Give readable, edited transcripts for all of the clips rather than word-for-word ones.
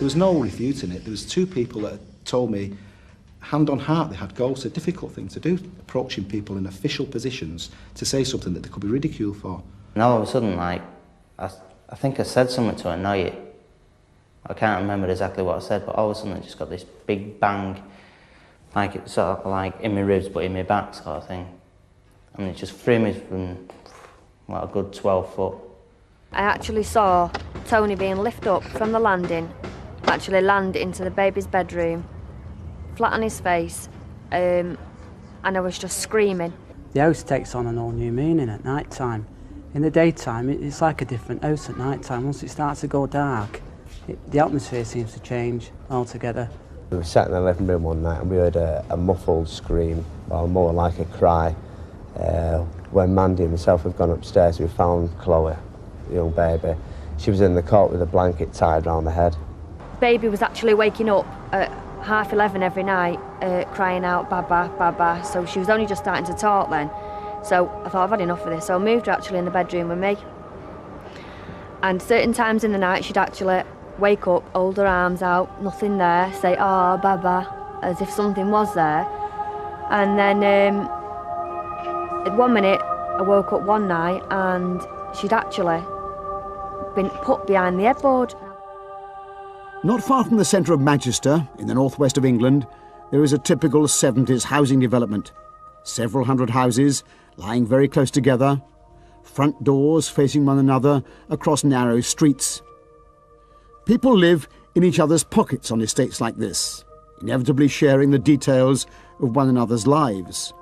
There was no refuting it. There was two people that told me, hand on heart, they had goals. It's a difficult thing to do, approaching people in official positions to say something that they could be ridiculed for. And all of a sudden, like, I think I said something to annoy it. I can't remember exactly what I said, but all of a sudden I just got this big bang, like it sort of like in my ribs but in my back sort of thing. And it just threw me from, well, a good 12 foot. I actually saw Tony being lifted up from the landing, actually land into the baby's bedroom, flat on his face, and I was just screaming. The house takes on an all new meaning at night time. In the daytime, it's like a different house at night time. Once it starts to go dark, the atmosphere seems to change altogether. We were sat in the living room one night and we heard a muffled scream, or more like a cry. When Mandy and myself had gone upstairs, we found Chloe, the young baby. She was in the cot with a blanket tied around her head. Baby was actually waking up at 11:30 every night, crying out, "Baba, Baba." So she was only just starting to talk then. So I thought, I've had enough of this. So I moved her actually in the bedroom with me. And certain times in the night, she'd actually wake up, hold her arms out, nothing there, say, "Oh, Baba," as if something was there. And then at 1 minute, I woke up one night and she'd actually been put behind the headboard. Not far from the centre of Manchester, in the northwest of England, there is a typical 70s housing development. Several hundred houses lying very close together, front doors facing one another across narrow streets. People live in each other's pockets on estates like this, inevitably sharing the details of one another's lives.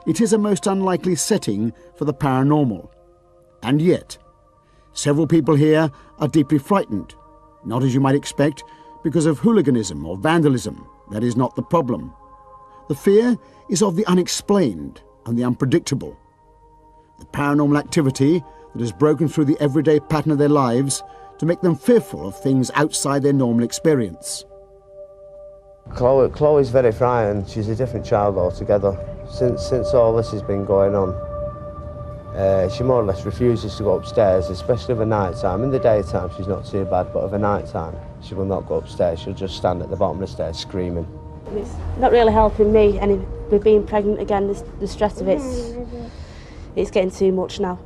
It is a most unlikely setting for the paranormal. And yet, several people here are deeply frightened, not as you might expect, because of hooliganism or vandalism. That is not the problem. The fear is of the unexplained and the unpredictable. The paranormal activity that has broken through the everyday pattern of their lives to make them fearful of things outside their normal experience. Chloe's very frightened. She's a different child altogether. Since all this has been going on, she more or less refuses to go upstairs, especially of a night time. In the daytime she's not too bad, but of a night time she will not go upstairs. She'll just stand at the bottom of the stairs screaming. It's not really helping me, and with being pregnant again, the stress of it's getting too much now.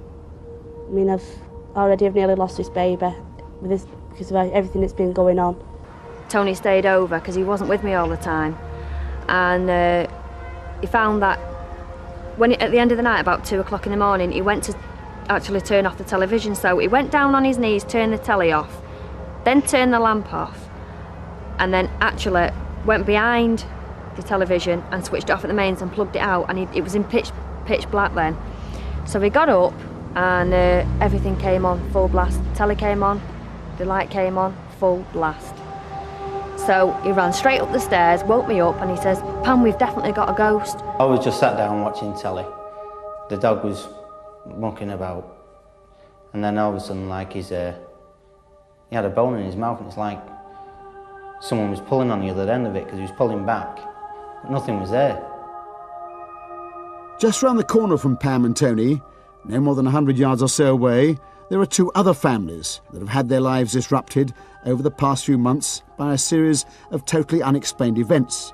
I mean, I've nearly lost this baby with this because of everything that's been going on. Tony stayed over because he wasn't with me all the time, and he found that at the end of the night, about 2 o'clock in the morning, he went to actually turn off the television. So he went down on his knees, turned the telly off, then turned the lamp off, and then actually went behind the television and switched it off at the mains and plugged it out, and it was in pitch black then. So he got up and everything came on full blast. The telly came on, the light came on, full blast. So he ran straight up the stairs, woke me up, and he says, "Pam, we've definitely got a ghost." I was just sat down watching telly. The dog was mucking about, and then all of a sudden, like he had a bone in his mouth, and it's like someone was pulling on the other end of it because he was pulling back, but nothing was there. Just round the corner from Pam and Tony, no more than 100 yards or so away, there are two other families that have had their lives disrupted over the past few months by a series of totally unexplained events.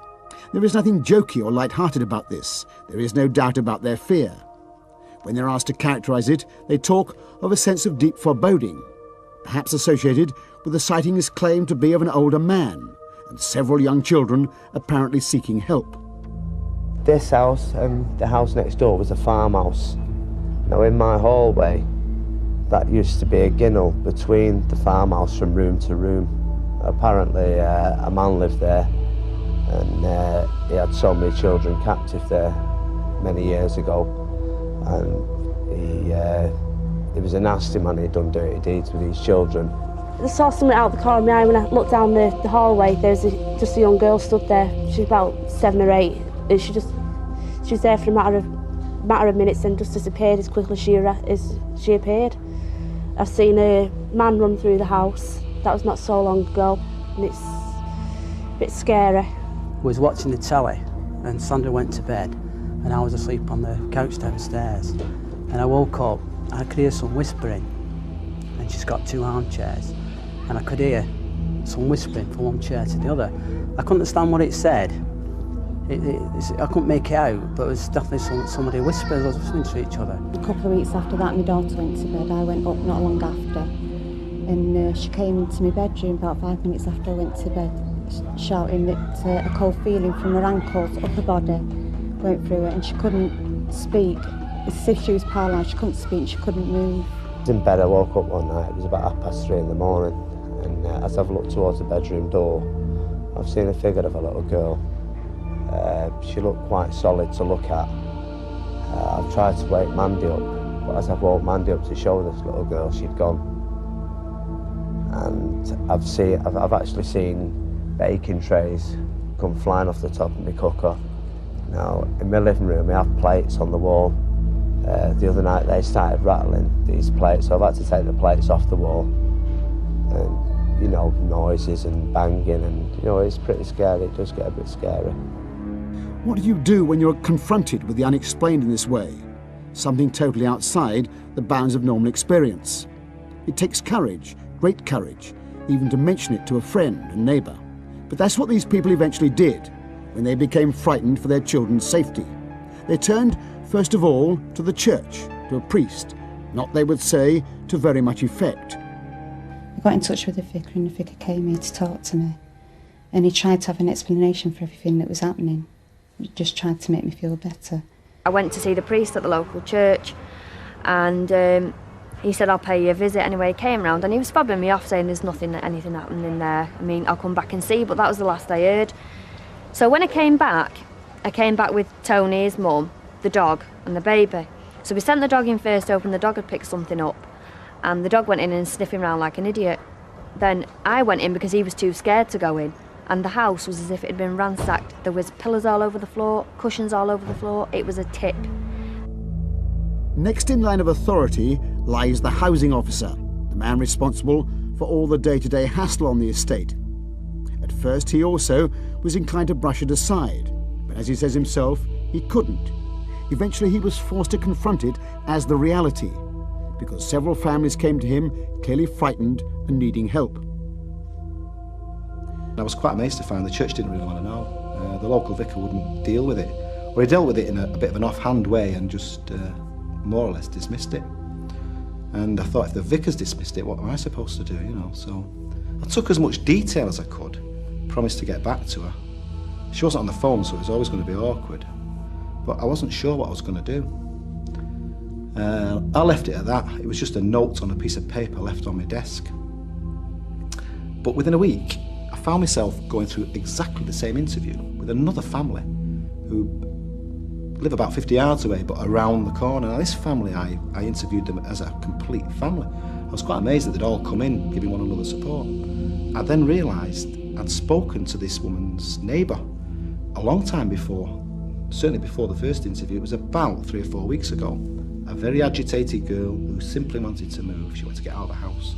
There is nothing jokey or light-hearted about this. There is no doubt about their fear. When they're asked to characterise it, they talk of a sense of deep foreboding, perhaps associated with the sighting is claimed to be of an older man and several young children apparently seeking help. This house and the house next door was a farmhouse. Now in my hallway, that used to be a ginnel between the farmhouse from room to room. Apparently a man lived there, and he had so many children captive there many years ago, and he was a nasty man. He'd done dirty deeds with these children. I saw something out the corner of my eye when I looked down the hallway. There was just a young girl stood there. She was about 7 or 8. And she was there for a matter of minutes and just disappeared as quickly as she appeared. I've seen a man run through the house. That was not so long ago, and it's a bit scary. I was watching the telly, and Sandra went to bed, and I was asleep on the couch downstairs. And I woke up, and I could hear some whispering, and she's got 2 armchairs, and I could hear some whispering from one chair to the other. I couldn't understand what it said. I couldn't make it out, but it was definitely somebody whispered or whispering to each other. A couple of weeks after that, my daughter went to bed. I went up not long after, and she came into my bedroom about 5 minutes after I went to bed, shouting that a cold feeling from her ankles up her body went through her, and she couldn't speak. It's as if she was paralysed. She couldn't speak, she couldn't move. I was in bed, I woke up one night, it was about 3:30 in the morning, and as I've looked towards the bedroom door, I've seen the figure of a little girl. She looked quite solid to look at. I've tried to wake Mandy up, but as I've woke Mandy up to show this little girl, she'd gone. And I've actually seen baking trays come flying off the top of my cooker. Now, in my living room, we have plates on the wall. The other night, they started rattling these plates, so I've had to take the plates off the wall. And, you know, noises and banging, and, you know, it's pretty scary. It does get a bit scary. What do you do when you're confronted with the unexplained in this way? Something totally outside the bounds of normal experience. It takes courage, great courage, even to mention it to a friend and neighbour. But that's what these people eventually did when they became frightened for their children's safety. They turned, first of all, to the church, to a priest, not, they would say, to very much effect. I got in touch with the vicar, and the vicar came here to talk to me, and he tried to have an explanation for everything that was happening. He just tried to make me feel better. I went to see the priest at the local church, and he said, I'll pay you a visit. Anyway, he came round and he was fobbing me off, saying there's anything happening there. I mean, I'll come back and see, but that was the last I heard. So when I came back with Tony, his mum, the dog and the baby. So we sent the dog in first, hoping the dog had picked something up, and the dog went in and sniffing around like an idiot. Then I went in because he was too scared to go in, and the house was as if it had been ransacked. There was pillars all over the floor, cushions all over the floor. It was a tip. Next in line of authority lies the housing officer, the man responsible for all the day-to-day hassle on the estate. At first he also was inclined to brush it aside, but as he says himself, he couldn't. Eventually he was forced to confront it as the reality, because several families came to him clearly frightened and needing help. I was quite amazed to find the church didn't really want to know. The local vicar wouldn't deal with it. Or he dealt with it in a bit of an offhand way and just more or less dismissed it. And I thought, if the vicar's dismissed it, what am I supposed to do, you know? So I took as much detail as I could, promised to get back to her. She wasn't on the phone, so it was always going to be awkward. But I wasn't sure what I was going to do. I left it at that. It was just a note on a piece of paper left on my desk. But within a week, I found myself going through exactly the same interview with another family who live about 50 yards away, but around the corner. Now, this family, I interviewed them as a complete family. I was quite amazed that they'd all come in, giving one another support. I then realised I'd spoken to this woman's neighbour a long time before, certainly before the first interview. It was about 3 or 4 weeks ago. A very agitated girl who simply wanted to move. She wanted to get out of the house.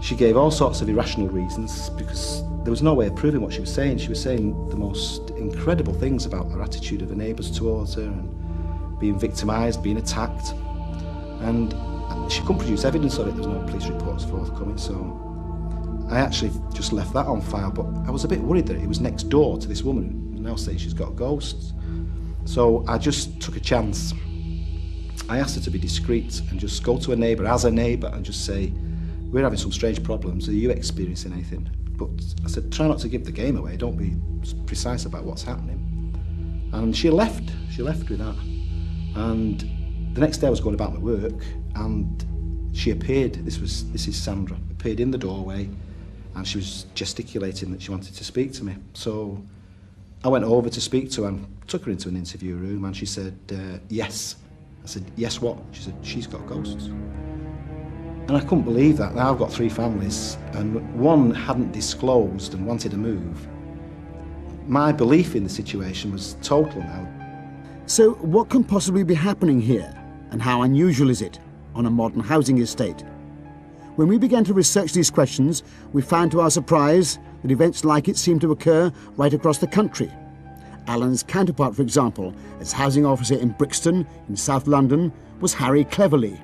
She gave all sorts of irrational reasons because there was no way of proving what she was saying. She was saying the most incredible things about her attitude of her neighbours towards her and being victimised, being attacked. And she couldn't produce evidence of it. There was no police reports forthcoming, so I actually just left that on file. But I was a bit worried that it was next door to this woman who's now saying she's got ghosts. So I just took a chance. I asked her to be discreet and just go to a neighbour as a neighbour and just say, we're having some strange problems, are you experiencing anything? But I said, try not to give the game away, don't be precise about what's happening. And she left with that. And the next day I was going about my work, and she appeared, this is Sandra, appeared in the doorway, and she was gesticulating that she wanted to speak to me. So I went over to speak to her and took her into an interview room, and she said, yes. I said, yes what? She said, she's got ghosts. And I couldn't believe that. Now I've got 3 families, and one hadn't disclosed and wanted to move. My belief in the situation was total now. So what can possibly be happening here, and how unusual is it on a modern housing estate? When we began to research these questions, we found to our surprise that events like it seem to occur right across the country. Alan's counterpart, for example, as housing officer in Brixton in South London, was Harry Cleverly.